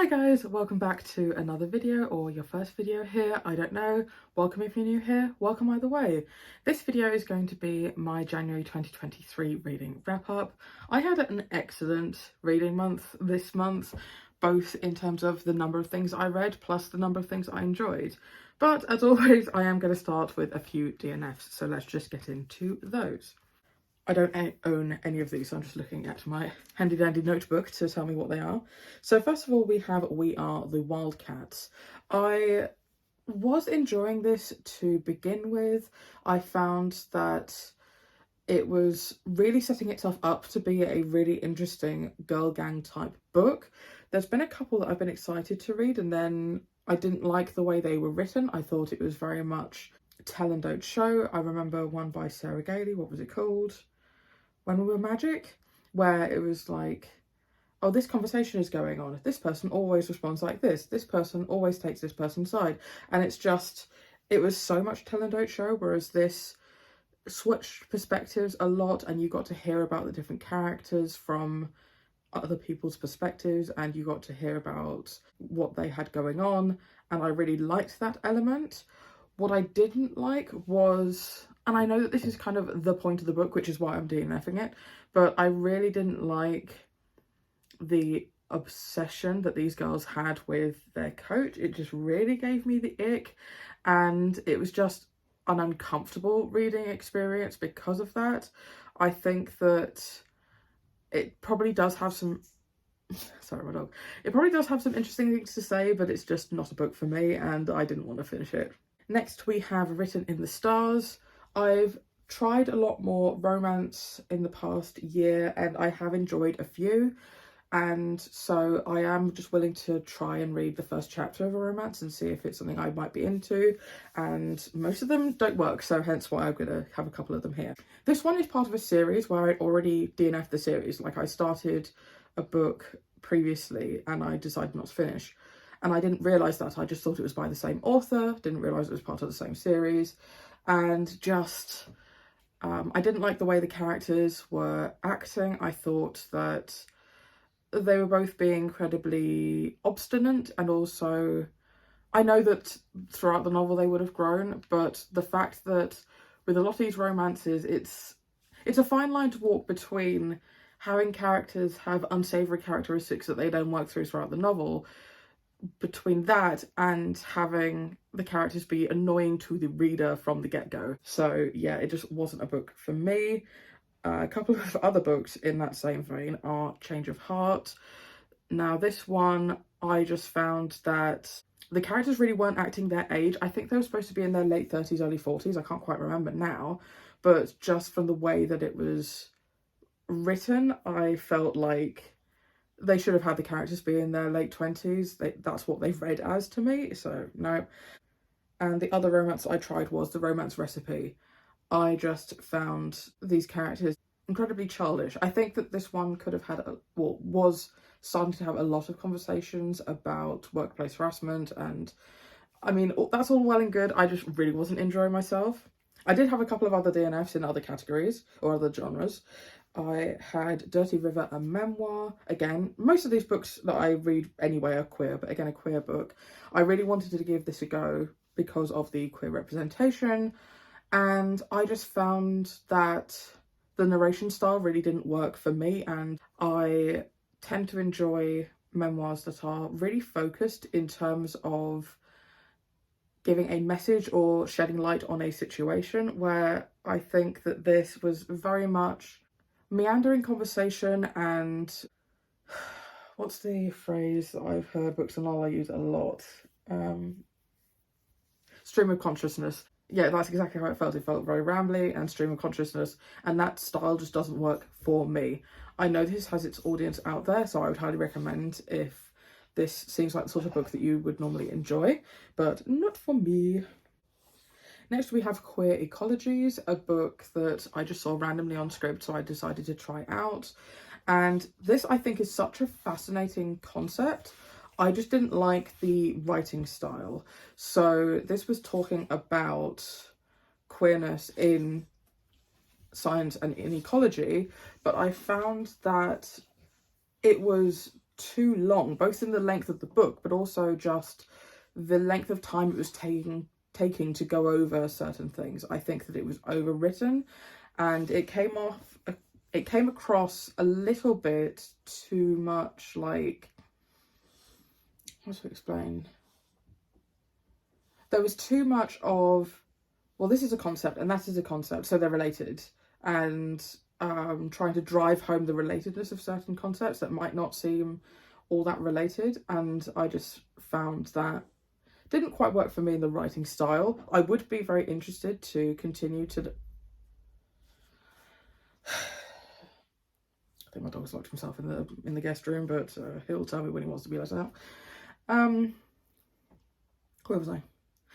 Hi guys, welcome back to another video, or your first video here, I don't know. Welcome if you're new here, welcome either way. This video is going to be my January 2023 reading wrap up. I had an excellent reading month this month, both in terms of the number of things I read plus the number of things I enjoyed. But as always, I am going to start with a few DNFs, so let's just get into those. I don't own any of these, so I'm just looking at my handy dandy notebook to tell me what they are. So first of all, we have We Are the Wildcats. I was enjoying this to begin with. I found that it was really setting itself up to be a really interesting girl gang type book. There's been a couple that I've been excited to read, and then I didn't like the way they were written. I thought it was very much tell and don't show. I remember one by Sarah Gailey, what was it called? When We Were Magic, where it was like, oh, this conversation is going on. This person always responds like this. This person always takes this person's side. And it's just, it was so much tell and don't show, whereas this switched perspectives a lot and you got to hear about the different characters from other people's perspectives and you got to hear about what they had going on. And I really liked that element. What I didn't like was, and I know that this is kind of the point of the book, which is why I'm DNFing it, but I really didn't like the obsession that these girls had with their coach. It just really gave me the ick, and it was just an uncomfortable reading experience because of that. I think that it probably does have some sorry, my dog. It probably does have some interesting things to say, but it's just not a book for me, and I didn't want to finish it. Next, we have Written in the Stars. I've tried a lot more romance in the past year, and I have enjoyed a few. And so I am just willing to try and read the first chapter of a romance and see if it's something I might be into. And most of them don't work, so hence why I'm going to have a couple of them here. This one is part of a series where I already DNF'd the series. Like, I started a book previously and I decided not to finish. And I didn't realise that. I just thought it was by the same author, didn't realise it was part of the same series. And just, I didn't like the way the characters were acting. I thought that they were both being incredibly obstinate, and also, I know that throughout the novel they would have grown, but the fact that with a lot of these romances, it's a fine line to walk between having characters have unsavoury characteristics that they then work through throughout the novel, between that and having the characters be annoying to the reader from the get-go. So yeah, it just wasn't a book for me. A couple of other books in that same vein are Change of Heart. Now this one, I just found that the characters really weren't acting their age. I think they were supposed to be in their late 30s, early 40s. I can't quite remember now, but just from the way that it was written, I felt like they should have had the characters be in their late 20s. That's what they've read as to me, so no. And the other romance I tried was The Romance Recipe. I just found these characters incredibly childish. I think that this one could have had, was starting to have a lot of conversations about workplace harassment, and I mean, that's all well and good. I just really wasn't enjoying myself. I did have a couple of other DNFs in other categories or other genres. I had Dirty River, a memoir. Again, most of these books that I read anyway are queer, but again, a queer book. I really wanted to give this a go because of the queer representation, and I just found that the narration style really didn't work for me, and I tend to enjoy memoirs that are really focused in terms of giving a message or shedding light on a situation, where I think that this was very much meandering conversation and what's the phrase that I've heard books and all I use a lot? Stream of consciousness. Yeah, that's exactly how it felt. It felt very rambly and stream of consciousness, and that style just doesn't work for me. I know this has its audience out there, so I would highly recommend if this seems like the sort of book that you would normally enjoy, but not for me. Next we have Queer Ecologies, a book that I just saw randomly on Scribd, so I decided to try out. And this, I think, is such a fascinating concept. I just didn't like the writing style. So this was talking about queerness in science and in ecology, but I found that it was too long, both in the length of the book, but also just the length of time it was taking to go over certain things. I think that it was overwritten, and it came across a little bit too much like, how to explain? There was too much of, well, this is a concept and that is a concept, so they're related, and trying to drive home the relatedness of certain concepts that might not seem all that related. And I just found that didn't quite work for me in the writing style. I would be very interested to continue to... I think my dog's locked himself in the guest room, but he'll tell me when he wants to be let out. Where was I?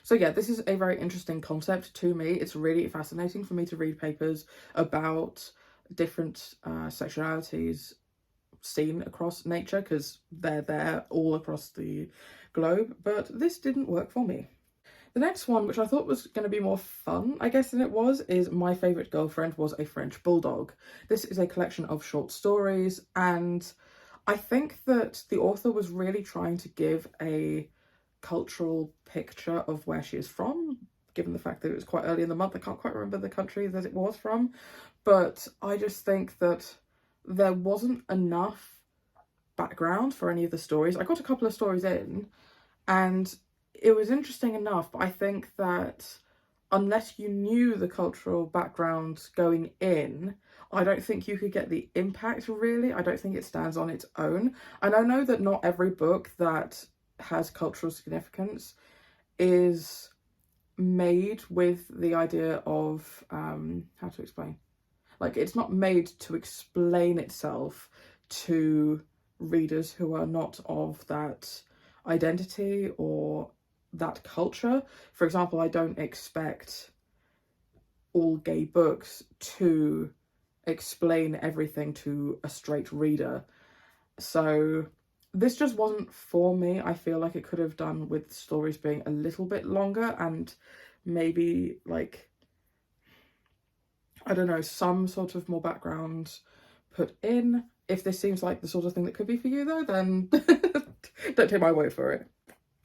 So yeah, this is a very interesting concept to me. It's really fascinating for me to read papers about different sexualities seen across nature, because they're there all across the globe, but this didn't work for me. The next one, which I thought was going to be more fun, I guess, than it was, is My Favourite Girlfriend Was a French Bulldog. This is a collection of short stories, and I think that the author was really trying to give a cultural picture of where she is from, given the fact that it was quite early in the month. I can't quite remember the country that it was from, but I just think that there wasn't enough background for any of the stories. I got a couple of stories in, and it was interesting enough, but I think that unless you knew the cultural background going in, I don't think you could get the impact, really. I don't think it stands on its own. And I know that not every book that has cultural significance is made with the idea of, how to explain? Like, it's not made to explain itself to readers who are not of that identity or that culture. For example, I don't expect all gay books to explain everything to a straight reader. So this just wasn't for me. I feel like it could have done with stories being a little bit longer and maybe, like, I don't know, some sort of more background put in. If this seems like the sort of thing that could be for you, though, then don't take my word for it.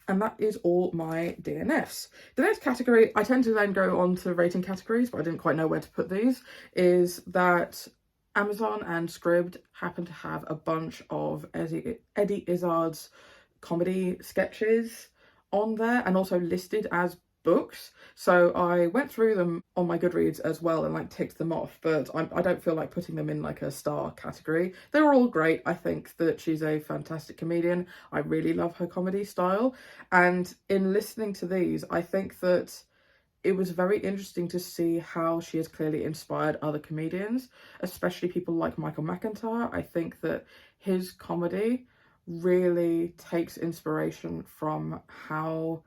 And that is all my DNFs. The next category, I tend to then go on to rating categories, but I didn't quite know where to put these, is that Amazon and Scribd happen to have a bunch of Eddie Izzard's comedy sketches on there, and also listed as books. So I went through them on my Goodreads as well and like ticked them off, but I don't feel like putting them in like a star category. They're all great. I think that she's a fantastic comedian. I really love her comedy style, and in listening to these, I think that it was very interesting to see how she has clearly inspired other comedians, especially people like Michael McIntyre. I think that his comedy really takes inspiration from how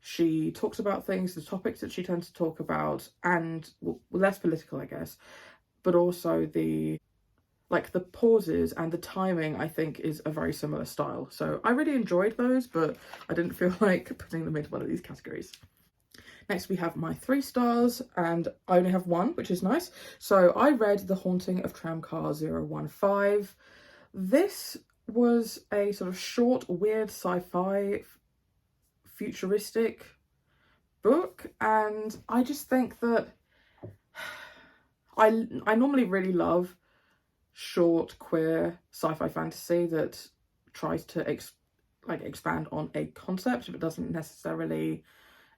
she talks about things, the topics that she tends to talk about, and less political, I guess, but also the pauses and the timing, I think, is a very similar style. So I really enjoyed those, but I didn't feel like putting them into one of these categories. Next, we have my 3 stars, and I only have one, which is nice. So I read The Haunting of Tramcar 015. This was a sort of short, weird sci-fi futuristic book, and I just think that I normally really love short, queer sci-fi fantasy that tries to expand on a concept but doesn't necessarily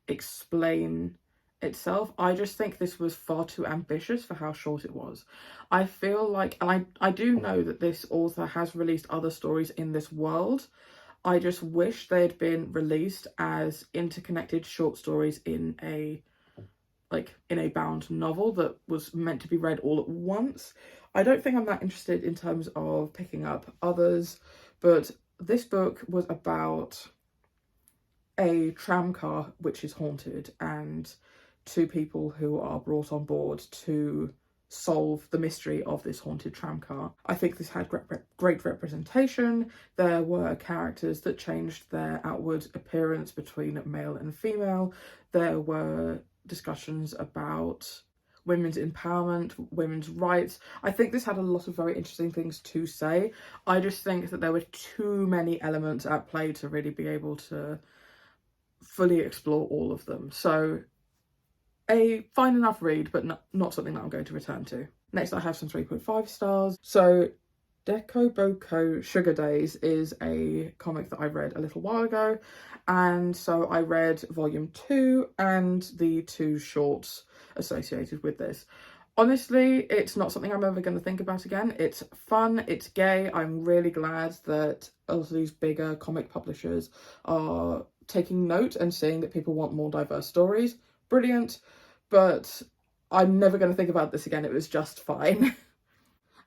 explain itself. I just think this was far too ambitious for how short it was. I feel like, and I do know that this author has released other stories in this world. I just wish they had been released as interconnected short stories in a bound novel that was meant to be read all at once. I don't think I'm that interested in terms of picking up others, but this book was about a tram car which is haunted, and 2 people who are brought on board to solve the mystery of this haunted tram car. I think this had great representation. There were characters that changed their outward appearance between male and female. There were discussions about women's empowerment, women's rights. I think this had a lot of very interesting things to say. I just think that there were too many elements at play to really be able to fully explore all of them. So a fine enough read, but not something that I'm going to return to. Next, I have some 3.5 stars. So Deco Boko Sugar Days is a comic that I read a little while ago, and so I read volume 2 and the 2 shorts associated with this. Honestly, it's not something I'm ever going to think about again. It's fun, it's gay. I'm really glad that all of these bigger comic publishers are taking note and seeing that people want more diverse stories. Brilliant, but I'm never going to think about this again. It was just fine.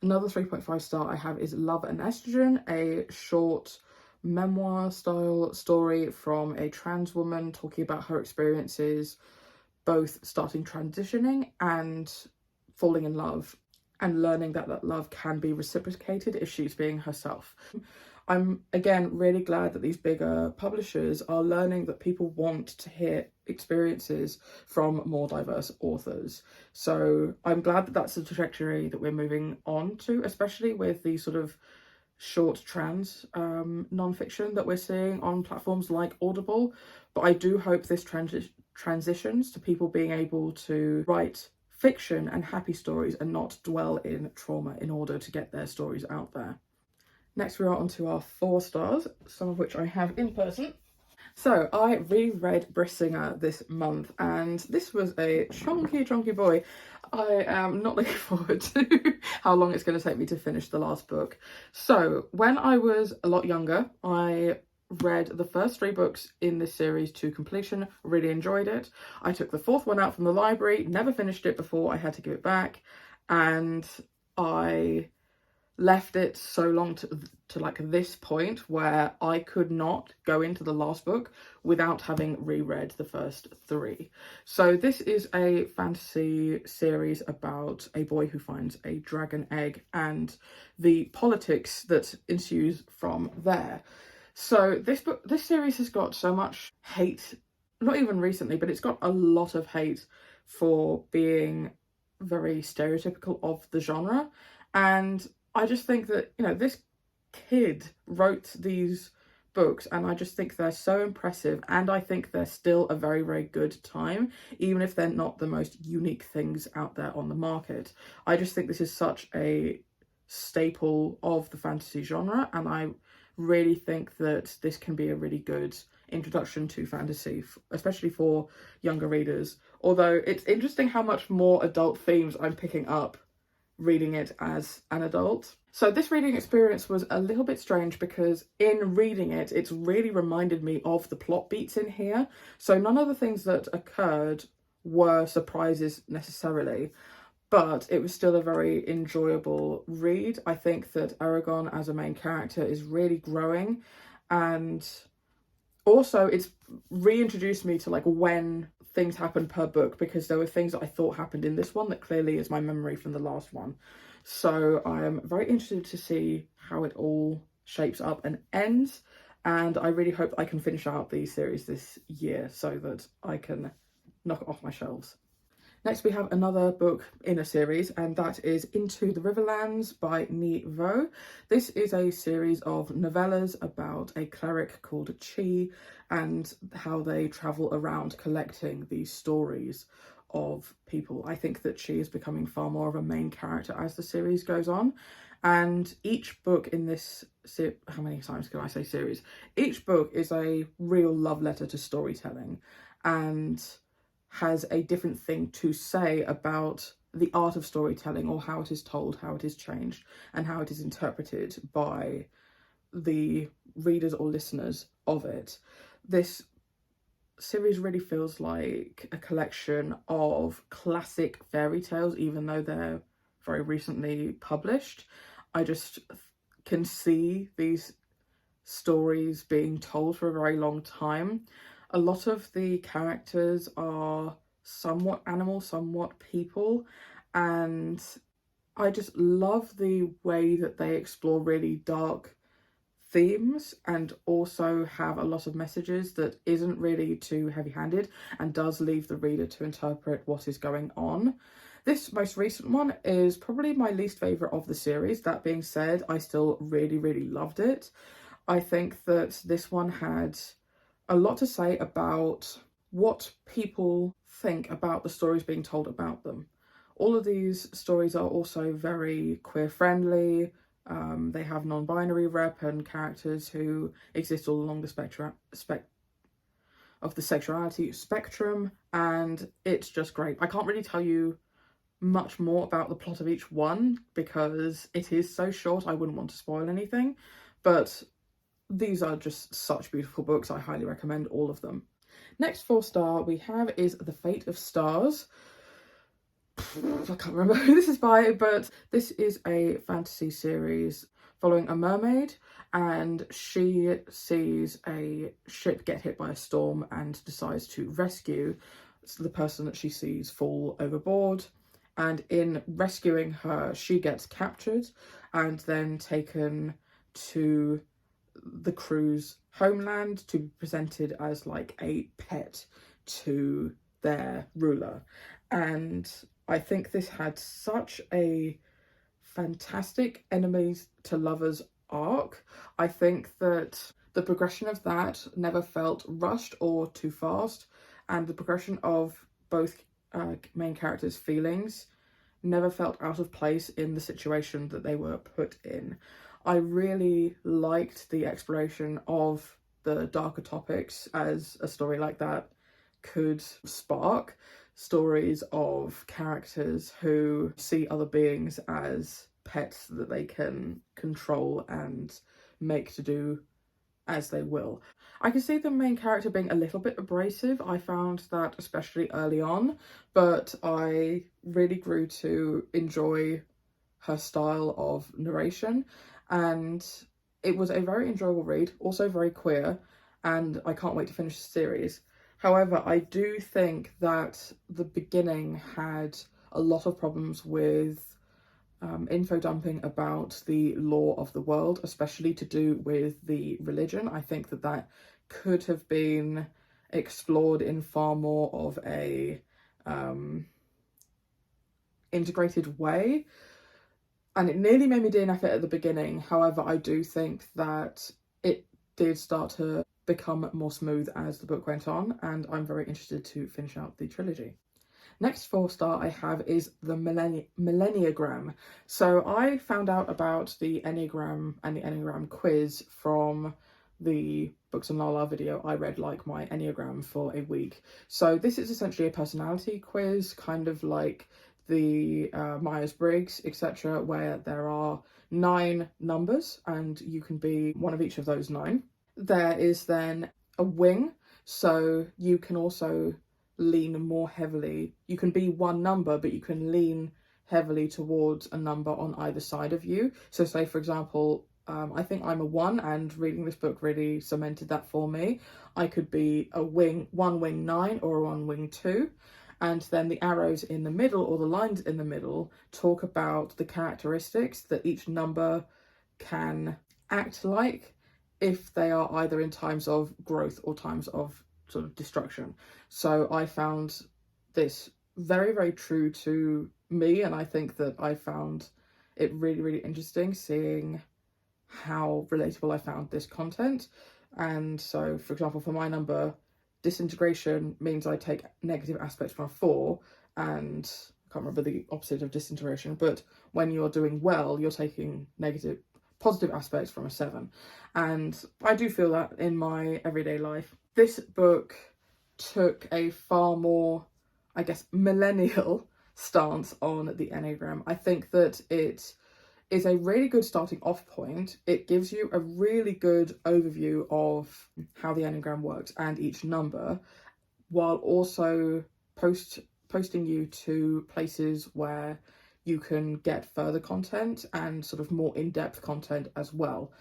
Another 3.5 star I have is Love and Estrogen, a short memoir style story from a trans woman talking about her experiences both starting transitioning and falling in love, and learning that that love can be reciprocated if she's being herself. I'm again really glad that these bigger publishers are learning that people want to hear experiences from more diverse authors. So I'm glad that that's the trajectory that we're moving on to, especially with the sort of short trans non-fiction that we're seeing on platforms like Audible. But I do hope this transitions to people being able to write fiction and happy stories and not dwell in trauma in order to get their stories out there. Next, we are on to our 4 stars, some of which I have in person. So I reread Brisingr this month, and this was a chonky boy. I am not looking forward to how long it's going to take me to finish the last book. So when I was a lot younger, I read the first 3 books in this series to completion, really enjoyed it. I took the 4th one out from the library, never finished it before I had to give it back, and I left it so long to like this point where I could not go into the last book without having reread the first 3. So this is a fantasy series about a boy who finds a dragon egg and the politics that ensues from there. So this series has got so much hate, not even recently, but it's got a lot of hate for being very stereotypical of the genre. And I just think that, you know, this kid wrote these books and I just think they're so impressive, and I think they're still a very, very good time, even if they're not the most unique things out there on the market. I just think this is such a staple of the fantasy genre, and I really think that this can be a really good introduction to fantasy, especially for younger readers. Although it's interesting how much more adult themes I'm picking up reading it as an adult. So this reading experience was a little bit strange because in reading it, it's really reminded me of the plot beats in here. So none of the things that occurred were surprises necessarily, but it was still a very enjoyable read. I think that Aragon as a main character is really growing, and also it's reintroduced me to like when things happen per book, because there were things that I thought happened in this one that clearly is my memory from the last one. So I am very interested to see how it all shapes up and ends, and I really hope I can finish out the series this year so that I can knock it off my shelves. Next, we have another book in a series, and that is Into the Riverlands by Ni Vo. This is a series of novellas about a cleric called Chi and how they travel around collecting these stories of people. I think that Chi is becoming far more of a main character as the series goes on, and each book in this how many times can I say series? Each book is a real love letter to storytelling and has a different thing to say about the art of storytelling, or how it is told, how it is changed, and how it is interpreted by the readers or listeners of it. This series really feels like a collection of classic fairy tales, even though they're very recently published. I just can see these stories being told for a very long time. A lot of the characters are somewhat animal, somewhat people, and I just love the way that they explore really dark themes and also have a lot of messages that isn't really too heavy-handed and does leave the reader to interpret what is going on. This most recent one is probably my least favourite of the series. That being said, I still really loved it. I think that this one had a lot to say about what people think about the stories being told about them. All of these stories are also very queer friendly. They have non-binary rep and characters who exist all along the of the sexuality spectrum, and it's just great. I can't really tell you much more about the plot of each one because it is so short. I wouldn't want to spoil anything, but these are just such beautiful books. I highly recommend all of them. Next 4-star we have is The Fate of Stars. I can't remember who this is by, but this is a fantasy series following a mermaid, and she sees a ship get hit by a storm and decides to rescue the person that she sees fall overboard. And in rescuing her, she gets captured and then taken to the crew's homeland to be presented as like a pet to their ruler. And I think this had such a fantastic enemies to lovers arc. I think that the progression of that never felt rushed or too fast, and the progression of both main characters' feelings never felt out of place in the situation that they were put in. I really liked the exploration of the darker topics as a story like that could spark. Stories of characters who see other beings as pets that they can control and make to do as they will. I can see the main character being a little bit abrasive. I found that especially early on, but I really grew to enjoy her style of narration, and it was a very enjoyable read, also very queer, and I can't wait to finish the series. However, I do think that the beginning had a lot of problems with info dumping about the law of the world, especially to do with the religion. I think that that could have been explored in far more of a integrated way, and it nearly made me DNF it at the beginning. However, I do think that it did start to become more smooth as the book went on, and I'm very interested to finish out the trilogy. Next 4-star I have is the Millenniagram. So I found out about the Enneagram and the Enneagram quiz from the Books and La video. I read like my Enneagram for a week. So this is essentially a personality quiz, kind of like the Myers-Briggs, etc., where there are 9 numbers and you can be one of each of those 9. There is then a wing, so you can also lean more heavily. You can be one number, but you can lean heavily towards a number on either side of you. So say, for example, I think I'm a 1, and reading this book really cemented that for me. I could be a wing 1 wing 9 or a 1 wing 2. And then the arrows in the middle, or the lines in the middle, talk about the characteristics that each number can act like if they are either in times of growth or times of sort of destruction. So I found this very true to me, and I think that I found it really interesting seeing how relatable I found this content. And so, for example, for my number, disintegration means I take negative aspects from a 4, and I can't remember the opposite of disintegration, but when you're doing well, you're taking positive aspects from a 7. And I do feel that in my everyday life. This book took a far more, I guess, millennial stance on the Enneagram. I think that it is a really good starting off point. It gives you a really good overview of how the Enneagram works and each number, while also posting you to places where you can get further content and sort of more in-depth content as well.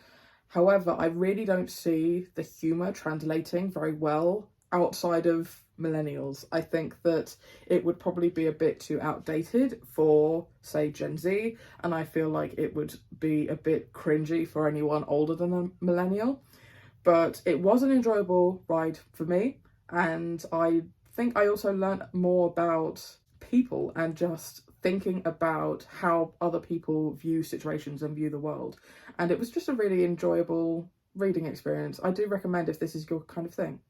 However, I really don't see the humour translating very well outside of millennials. I think that it would probably be a bit too outdated for, say, Gen Z, and I feel like it would be a bit cringy for anyone older than a millennial. But it was an enjoyable ride for me, and I think I also learned more about people and just thinking about how other people view situations and view the world. And it was just a really enjoyable reading experience. I do recommend if this is your kind of thing.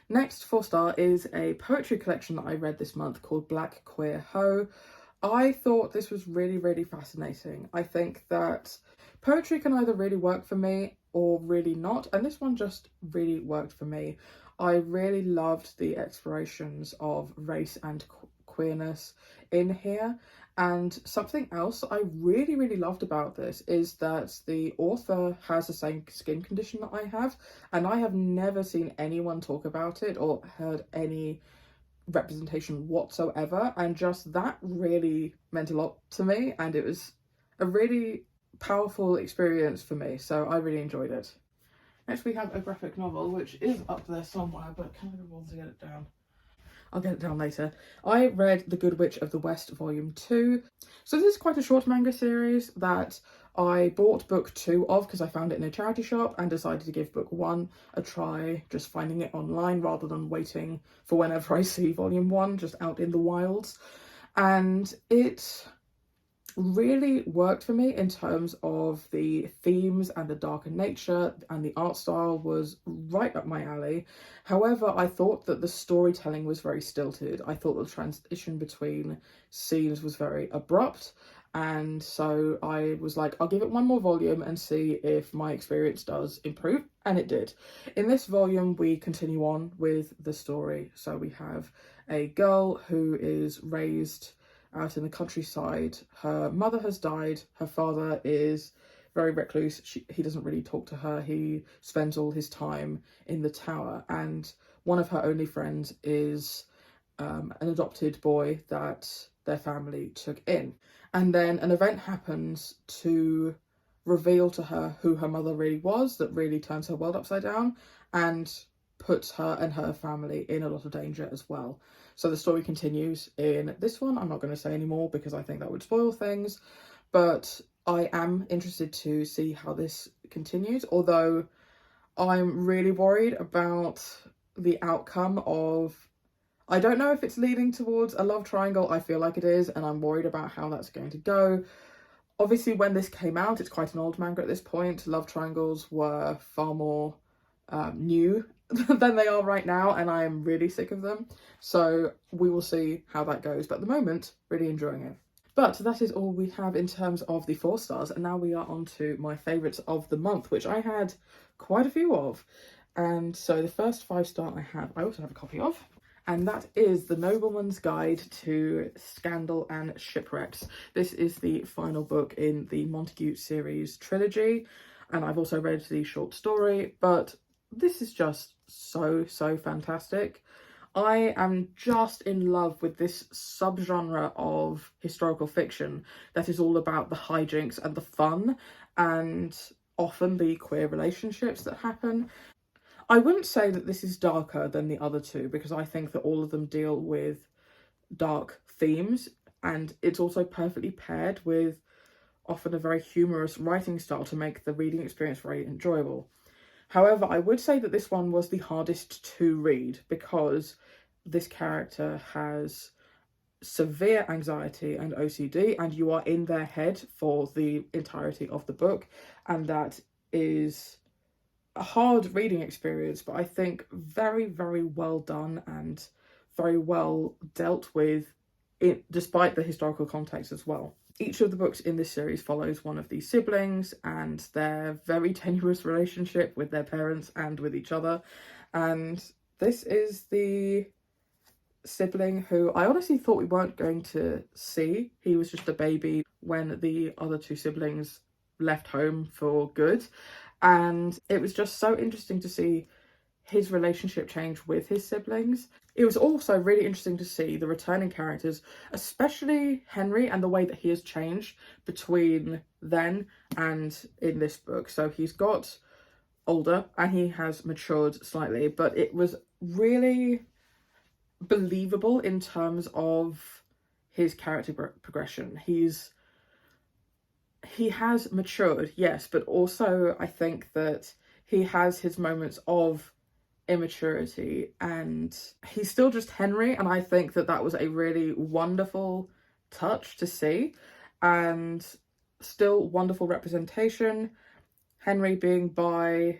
Next, 4-star, is a poetry collection that I read this month called Black Queer Ho. I thought this was really, really fascinating. I think that poetry can either really work for me or really not, and this one just really worked for me. I really loved the explorations of race and queerness in here. And something else I really, really loved about this is that the author has the same skin condition that I have, and I have never seen anyone talk about it or heard any representation whatsoever, and just that really meant a lot to me, and it was a really powerful experience for me, so I really enjoyed it. Next we have a graphic novel, which is up there somewhere, but can I bother to get it down? I'll get it down later. I read The Good Witch of the West Volume 2. So this is quite a short manga series that I bought book 2 of because I found it in a charity shop and decided to give book 1 a try, just finding it online rather than waiting for whenever I see volume 1 just out in the wilds. And it really worked for me in terms of the themes and the darker nature, and the art style was right up my alley. However, I thought that the storytelling was very stilted. I thought the transition between scenes was very abrupt, and so I was like, I'll give it one more volume and see if my experience does improve, and it did. In this volume we continue on with the story. So we have a girl who is raised out in the countryside. Her mother has died, her father is very recluse, he doesn't really talk to her, he spends all his time in the tower, and one of her only friends is an adopted boy that their family took in. And then an event happens to reveal to her who her mother really was, that really turns her world upside down and puts her and her family in a lot of danger as well. So the story continues in this one. I'm not going to say any more because I think that would spoil things, but I am interested to see how this continues, although I'm really worried about the outcome of, I don't know if it's leading towards a love triangle. I feel like it is, and I'm worried about how that's going to go. Obviously, when this came out, it's quite an old manga at this point. Love triangles were far more new than they are right now, and I am really sick of them. So we will see how that goes. But at the moment, really enjoying it. But that is all we have in terms of the 4 stars. And now we are on to my favourites of the month, which I had quite a few of. And so the first 5-star I also have a copy of. And that is The Nobleman's Guide to Scandal and Shipwrecks. This is the final book in the Montague series trilogy. And I've also read the short story, but this is just so fantastic. I am just in love with this subgenre of historical fiction that is all about the hijinks and the fun, and often the queer relationships that happen. I wouldn't say that this is darker than the other two, because I think that all of them deal with dark themes, and it's also perfectly paired with often a very humorous writing style to make the reading experience very enjoyable. However, I would say that this one was the hardest to read because this character has severe anxiety and OCD, and you are in their head for the entirety of the book, and that is a hard reading experience, but I think very well done and very well dealt with, despite the historical context as well. Each of the books in this series follows one of these siblings and their very tenuous relationship with their parents and with each other. And this is the sibling who I honestly thought we weren't going to see. He was just a baby when the other 2 siblings left home for good. And it was just so interesting to see his relationship change with his siblings. It was also really interesting to see the returning characters, especially Henry, and the way that he has changed between then and in this book. So he's got older and he has matured slightly, but it was really believable in terms of his character progression. He has matured, yes, but also I think that he has his moments of immaturity, and he's still just Henry, and I think that that was a really wonderful touch to see, and still wonderful representation. Henry being bi,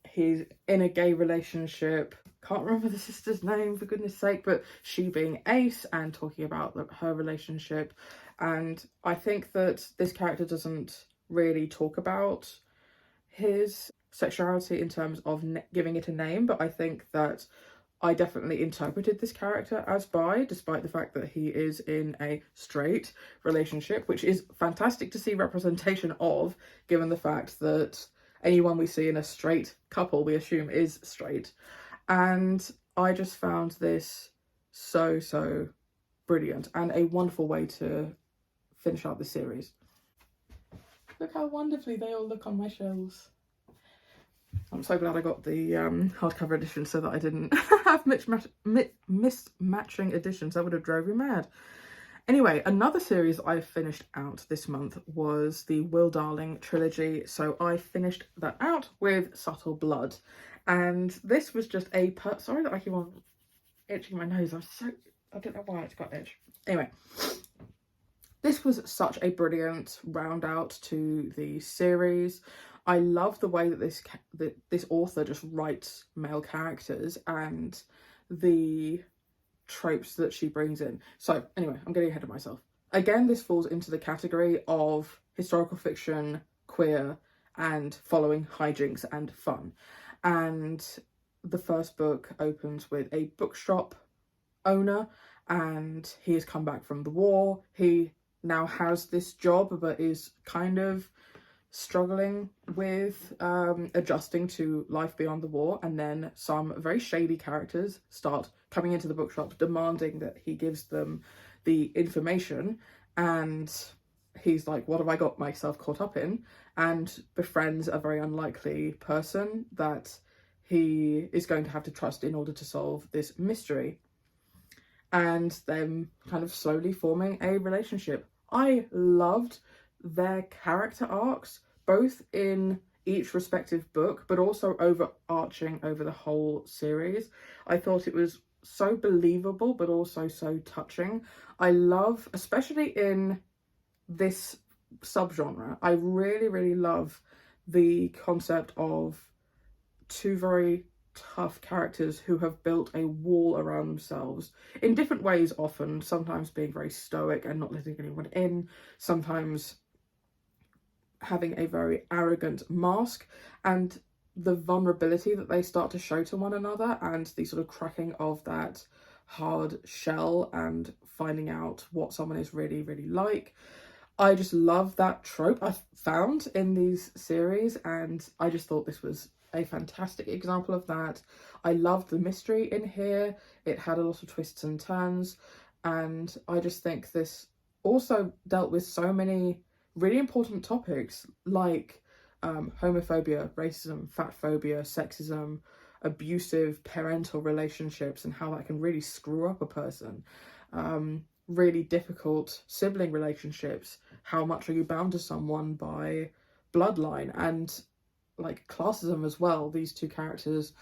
he's in a gay relationship. Can't remember the sister's name for goodness sake, but she being ace and talking about her relationship. And I think that this character doesn't really talk about his sexuality in terms of giving it a name, but I think that I definitely interpreted this character as bi, despite the fact that he is in a straight relationship, which is fantastic to see representation of, given the fact that anyone we see in a straight couple we assume is straight. And I just found this so brilliant and a wonderful way to finish out the series. Look how wonderfully they all look on my shelves. I'm so glad I got the hardcover edition so that I didn't have mismatching editions. That would have drove me mad. Anyway, another series I finished out this month was the Will Darling trilogy. So I finished that out with Subtle Blood. And this was just a... Sorry that I keep on itching my nose. I don't know why it's got itch. Anyway, this was such a brilliant round out to the series. I love the way that this author just writes male characters and the tropes that she brings in. So anyway, I'm getting ahead of myself. Again, this falls into the category of historical fiction, queer, and following hijinks and fun. And the first book opens with a bookshop owner, and he has come back from the war. He now has this job, but is kind of struggling with adjusting to life beyond the war, and then some very shady characters start coming into the bookshop demanding that he gives them the information, and he's like, what have I got myself caught up in? And befriends a very unlikely person that he is going to have to trust in order to solve this mystery, and them kind of slowly forming a relationship. I loved their character arcs, both in each respective book, but also overarching over the whole series. I thought it was so believable, but also so touching. I love, especially in this subgenre, I really love the concept of two very tough characters who have built a wall around themselves in different ways, often, sometimes being very stoic and not letting anyone in, sometimes having a very arrogant mask, and the vulnerability that they start to show to one another and the sort of cracking of that hard shell and finding out what someone is really like. I just love that trope I found in these series, and I just thought this was a fantastic example of that. I loved the mystery in here. It had a lot of twists and turns, and I just think this also dealt with so many really important topics like homophobia, racism, fat phobia, sexism, abusive parental relationships, and how that can really screw up a person. Really difficult sibling relationships. How much are you bound to someone by bloodline? And like classism as well. These two characters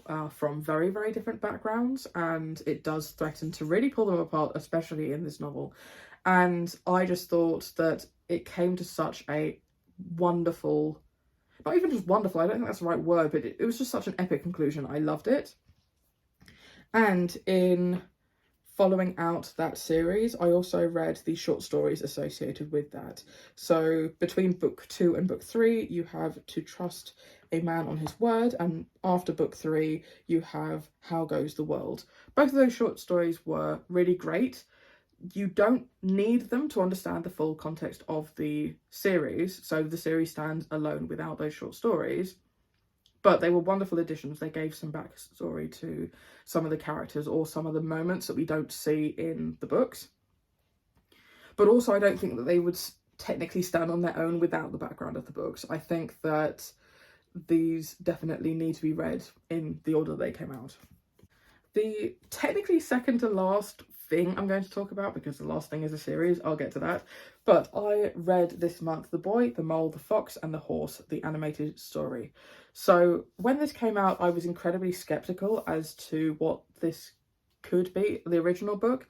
are from very different backgrounds, and it does threaten to really pull them apart, especially in this novel. And I just thought that it came to such a wonderful, not even just wonderful, I don't think that's the right word, but it was just such an epic conclusion. I loved it. And in following out that series, I also read the short stories associated with that. So between book 2 and book 3, you have To Trust a Man on His Word, and after book 3, you have How Goes the World. Both of those short stories were really great. You don't need them to understand the full context of the series, so the series stands alone without those short stories. But they were wonderful additions. They gave some backstory to some of the characters or some of the moments that we don't see in the books. But also, I don't think that they would technically stand on their own without the background of the books. I think that these definitely need to be read in the order they came out. The technically second to last thing I'm going to talk about, because the last thing is a series, I'll get to that, but I read this month The Boy, the Mole, the Fox and the Horse, the animated story. So when this came out, I was incredibly skeptical as to what this could be, the original book,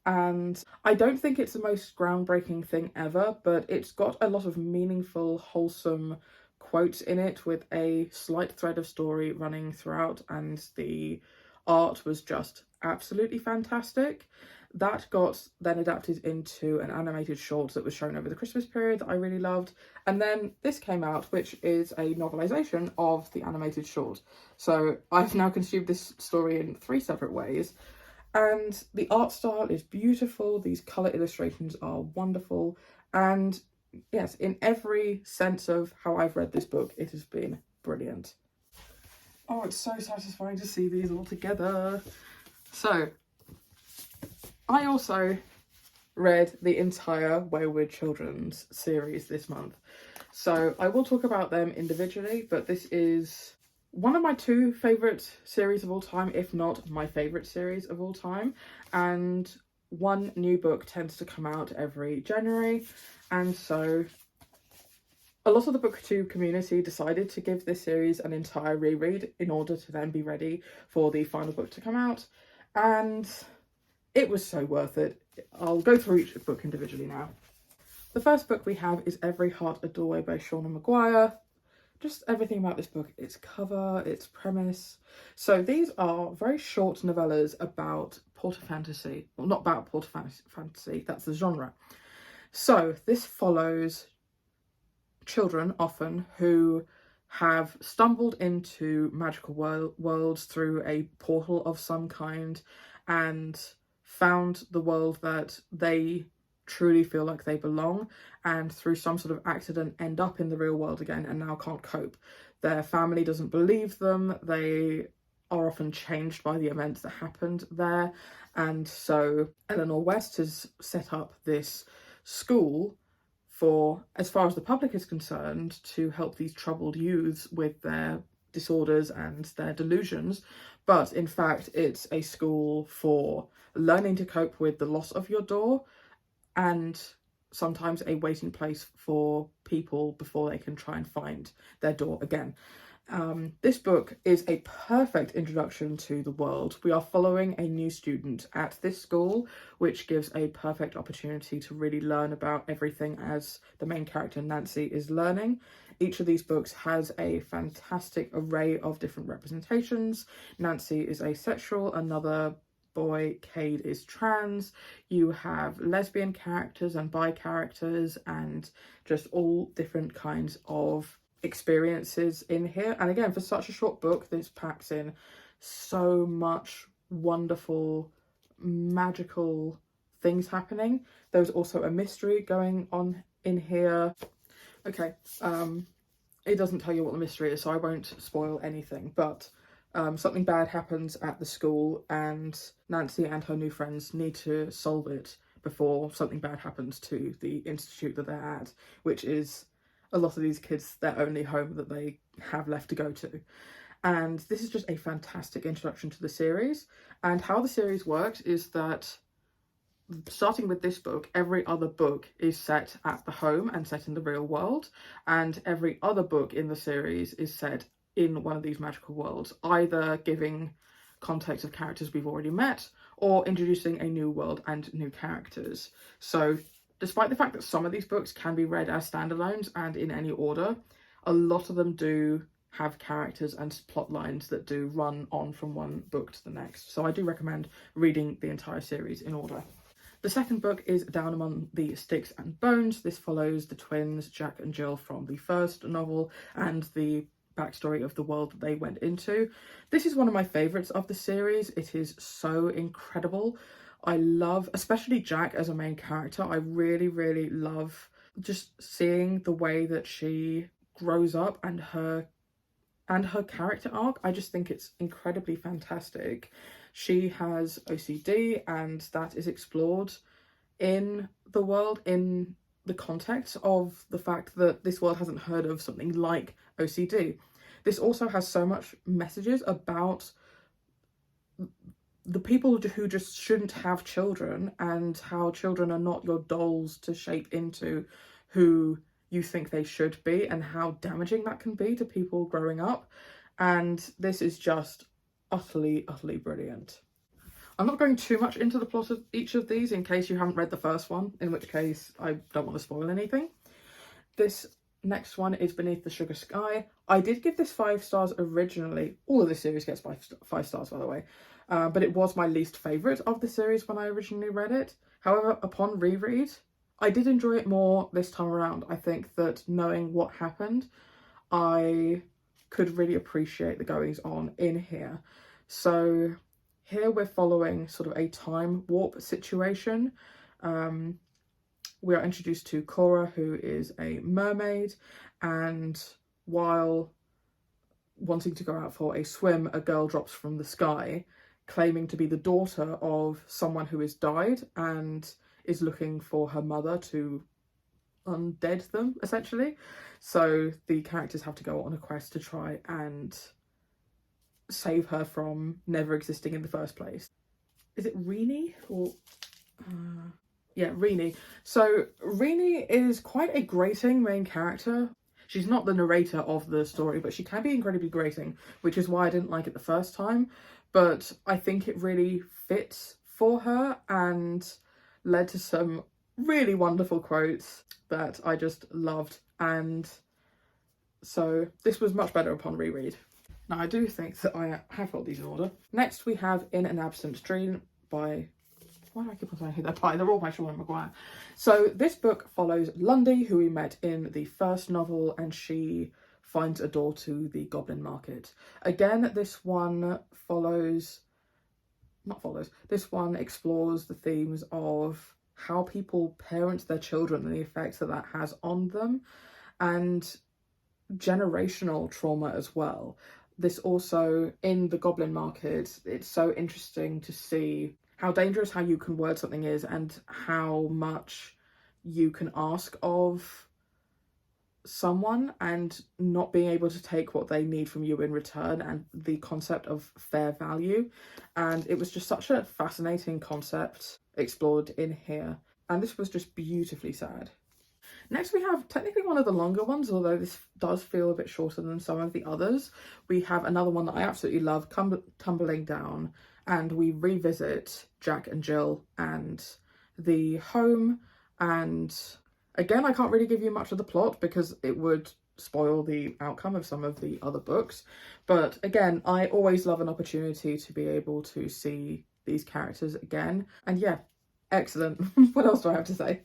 And I don't think it's the most groundbreaking thing ever, but it's got a lot of meaningful, wholesome quotes in it with a slight thread of story running throughout, and the art was just absolutely fantastic. That got then adapted into an animated short that was shown over the Christmas period that I really loved. And then this came out, which is a novelisation of the animated short. So I've now consumed this story in 3 separate ways. And the art style is beautiful, these colour illustrations are wonderful, and yes, in every sense of how I've read this book, it has been brilliant. Oh, it's so satisfying to see these all together. So, I also read the entire Wayward Children's series this month. So I will talk about them individually, but this is one of my 2 favourite series of all time, if not my favourite series of all time. And one new book tends to come out every January. And so a lot of the booktube community decided to give this series an entire reread in order to then be ready for the final book to come out. And it was so worth it. I'll go through each book individually now. The first book we have is Every Heart a Doorway by Shauna Maguire. Just everything about this book, its cover, its premise. So these are very short novellas about porter fantasy. Well, not about porter fantasy, that's the genre. So this follows children often who have stumbled into magical worlds through a portal of some kind and found the world that they truly feel like they belong, and through some sort of accident end up in the real world again and now can't cope. Their family doesn't believe them, they are often changed by the events that happened there, and so Eleanor West has set up this school for, as far as the public is concerned, to help these troubled youths with their disorders and their delusions, but in fact it's a school for learning to cope with the loss of your door, and sometimes a waiting place for people before they can try and find their door again. This book is a perfect introduction to the world. We are following a new student at this school, which gives a perfect opportunity to really learn about everything as the main character Nancy is learning. Each of these books has a fantastic array of different representations. Nancy is asexual, another boy, Cade, is trans. You have lesbian characters and bi characters and just all different kinds of experiences in here. And again, for such a short book, this packs in so much wonderful, magical things happening. There's also a mystery going on in here. Okay, it doesn't tell you what the mystery is, so I won't spoil anything, but something bad happens at the school and Nancy and her new friends need to solve it before something bad happens to the institute that they're at, which is a lot of these kids their only home that they have left to go to. And this is just a fantastic introduction to the series. And how the series works is that, starting with this book, every other book is set at the home and set in the real world, and every other book in the series is set in one of these magical worlds, either giving context of characters we've already met or introducing a new world and new characters. So despite the fact that some of these books can be read as standalones and in any order, a lot of them do have characters and plot lines that do run on from one book to the next. So I do recommend reading the entire series in order. The second book is Down Among the Sticks and Bones. This follows the twins, Jack and Jill, from the first novel and the backstory of the world that they went into. This is one of my favourites of the series. It is so incredible. I love, especially Jack as a main character, I really love just seeing the way that she grows up and her character arc. I just think it's incredibly fantastic. She has OCD and that is explored in the world in the context of the fact that this world hasn't heard of something like OCD. This also has so much messages about the people who just shouldn't have children and how children are not your dolls to shape into who you think they should be and how damaging that can be to people growing up. And this is just utterly brilliant. I'm not going too much into the plot of each of these in case you haven't read the first one, in which case I don't want to spoil anything. This next one is Beneath the Sugar Sky. I did give this 5 stars originally. All of this series gets 5 stars, by the way. But it was my least favourite of the series when I originally read it. However, upon reread, I did enjoy it more this time around. I think that knowing what happened, I could really appreciate the goings on in here. So here we're following sort of a time warp situation. We are introduced to Cora, who is a mermaid, and while wanting to go out for a swim, a girl drops from the sky, claiming to be the daughter of someone who has died and is looking for her mother to undead them, essentially. So the characters have to go on a quest to try and save her from never existing in the first place. Is it Rini? Or yeah, Rini. So Rini is quite a grating main character. She's not the narrator of the story, but she can be incredibly grating, which is why I didn't like it the first time. But I think it really fits for her and led to some really wonderful quotes that I just loved. And so this was much better upon reread. Now, I do think that I have got these in order. Next, we have In an Absent Dream by... Why do I keep on saying who they're by? They're all by Sean Maguire. So this book follows Lundy, who we met in the first novel, and she finds a door to the Goblin Market. Again, this one this one explores the themes of how people parent their children and the effects that that has on them, and generational trauma as well. This also, in the Goblin Market, it's so interesting to see how dangerous how you can word something is and how much you can ask of someone and not being able to take what they need from you in return, and the concept of fair value. And it was just such a fascinating concept explored in here, and this was just beautifully sad. Next, we have technically one of the longer ones, although this does feel a bit shorter than some of the others. We have another one that I absolutely love, Tumbling Down, and we revisit Jack and Jill and the home. And again, I can't really give you much of the plot because it would spoil the outcome of some of the other books. But again, I always love an opportunity to be able to see these characters again. And yeah, excellent. What else do I have to say?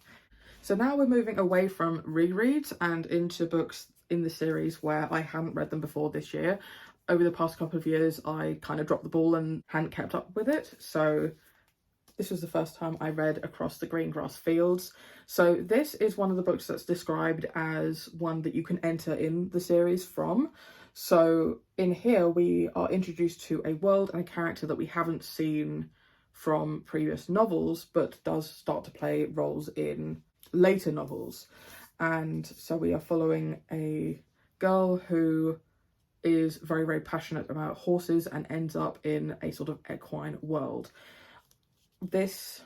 So now we're moving away from rereads and into books in the series where I hadn't read them before this year. Over the past couple of years, I kind of dropped the ball and hadn't kept up with it. So this was the first time I read Across the Green Grass Fields. So this is one of the books that's described as one that you can enter in the series from. So in here, we are introduced to a world and a character that we haven't seen from previous novels, but does start to play roles in later novels. And so we are following a girl who is very, very passionate about horses and ends up in a sort of equine world. This,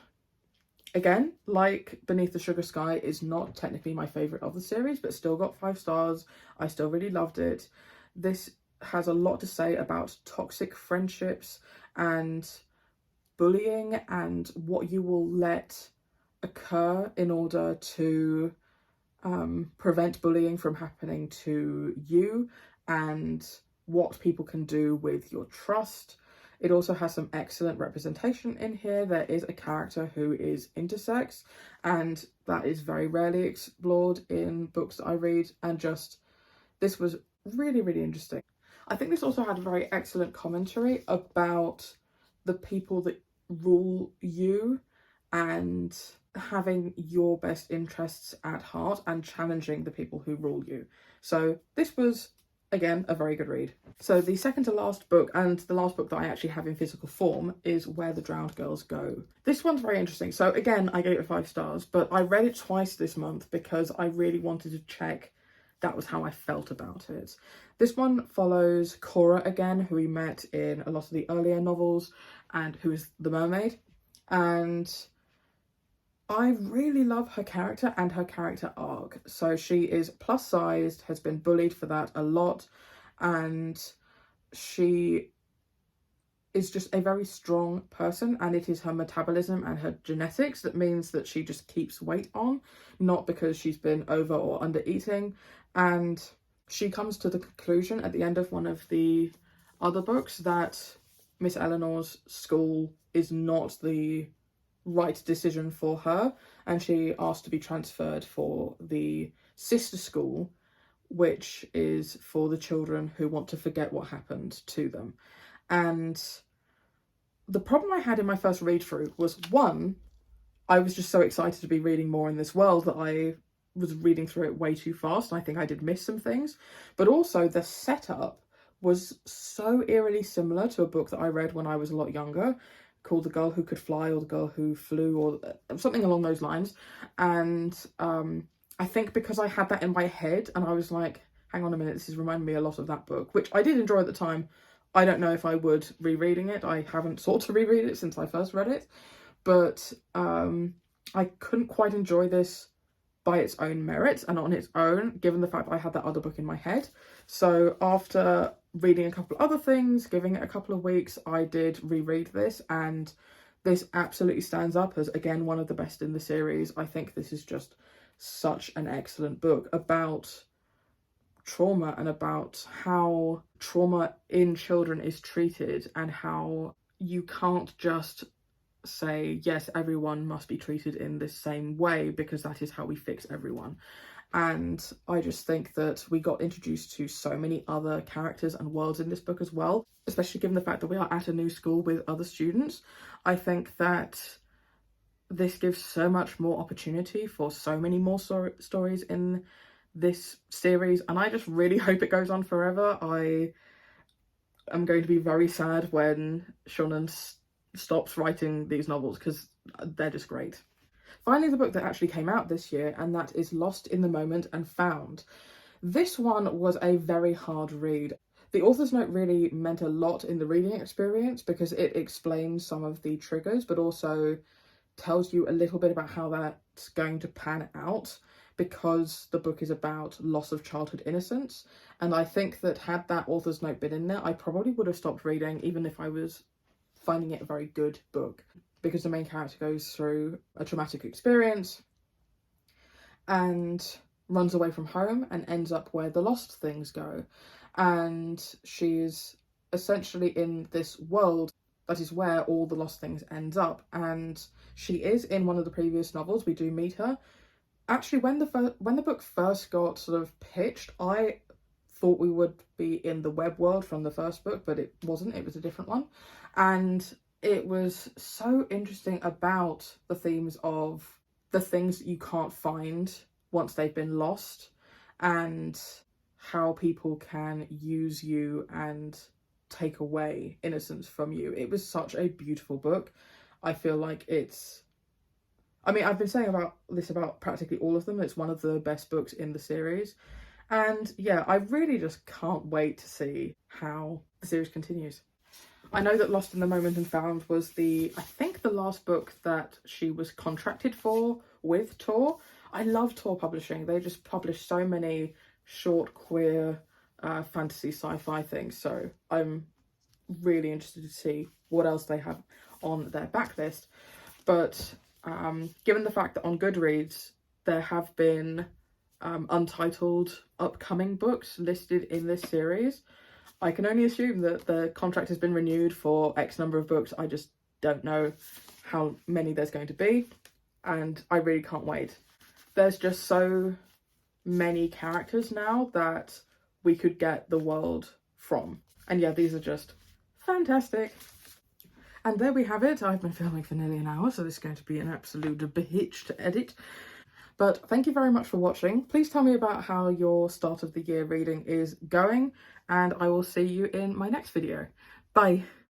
again, like Beneath the Sugar Sky, is not technically my favourite of the series, but still got 5 stars. I still really loved it. This has a lot to say about toxic friendships and bullying and what you will let occur in order to prevent bullying from happening to you, and what people can do with your trust. It also has some excellent representation in here. There is a character who is intersex, and that is very rarely explored in books that I read, and just this was really, really interesting. I think this also had a very excellent commentary about the people that rule you and having your best interests at heart and challenging the people who rule you. So this was, again, a very good read. So the second to last book, and the last book that I actually have in physical form, is Where the Drowned Girls Go. This one's very interesting. So again, I gave it 5 stars, but I read it twice this month because I really wanted to check that was how I felt about it. This one follows Cora again, who we met in a lot of the earlier novels, and who is the mermaid. And I really love her character and her character arc. So she is plus sized, has been bullied for that a lot, and she is just a very strong person, and it is her metabolism and her genetics that means that she just keeps weight on, not because she's been over or under eating. And she comes to the conclusion at the end of one of the other books that Miss Eleanor's school is not the right decision for her, and she asked to be transferred for the sister school, which is for the children who want to forget what happened to them. And the problem I had in my first read through was, one, I was just so excited to be reading more in this world that I was reading through it way too fast, and I think I did miss some things. But also the setup was so eerily similar to a book that I read when I was a lot younger, called The Girl Who Could Fly, or The Girl Who Flew, or something along those lines. And I think because I had that in my head and I was like, hang on a minute, this is reminding me a lot of that book, which I did enjoy at the time. I don't know if I would rereading it. I haven't sought to reread it since I first read it, but I couldn't quite enjoy this by its own merits and on its own, given the fact that I had that other book in my head. So after reading a couple of other things, giving it a couple of weeks, I did reread this, and this absolutely stands up as, again, one of the best in the series. I think this is just such an excellent book about trauma and about how trauma in children is treated, and how you can't just say, yes, everyone must be treated in this same way because that is how we fix everyone. And I just think that we got introduced to so many other characters and worlds in this book as well, especially given the fact that we are at a new school with other students. I think that this gives so much more opportunity for so many more stories in this series, and I just really hope it goes on forever. I am going to be very sad when Shonen stops writing these novels, because they're just great. Finally, the book that actually came out this year, and that is Lost in the Moment and Found. This one was a very hard read. The author's note really meant a lot in the reading experience because it explains some of the triggers, but also tells you a little bit about how that's going to pan out, because the book is about loss of childhood innocence. And I think that had that author's note been in there, I probably would have stopped reading, even if I was finding it a very good book, because the main character goes through a traumatic experience and runs away from home and ends up where the lost things go. And she's essentially in this world that is where all the lost things ends up. And she is in one of the previous novels. We do meet her. Actually, when the book first got sort of pitched, I thought we would be in the web world from the first book, but it wasn't. It was a different one. And it was so interesting about the themes of the things that you can't find once they've been lost, and how people can use you and take away innocence from you. It was such a beautiful book. I feel like I've been saying about this about practically all of them. It's one of the best books in the series. And yeah, I really just can't wait to see how the series continues. I know that Lost in the Moment and Found was I think the last book that she was contracted for with Tor. I love Tor Publishing. They just publish so many short, queer, fantasy, sci-fi things. So I'm really interested to see what else they have on their backlist. But given the fact that on Goodreads there have been untitled upcoming books listed in this series, I can only assume that the contract has been renewed for X number of books. I just don't know how many there's going to be, and I really can't wait. There's just so many characters now that we could get the world from. And yeah, these are just fantastic. And there we have it. I've been filming for nearly an hour, so this is going to be an absolute bitch to edit. But thank you very much for watching. Please tell me about how your start of the year reading is going, and I will see you in my next video. Bye.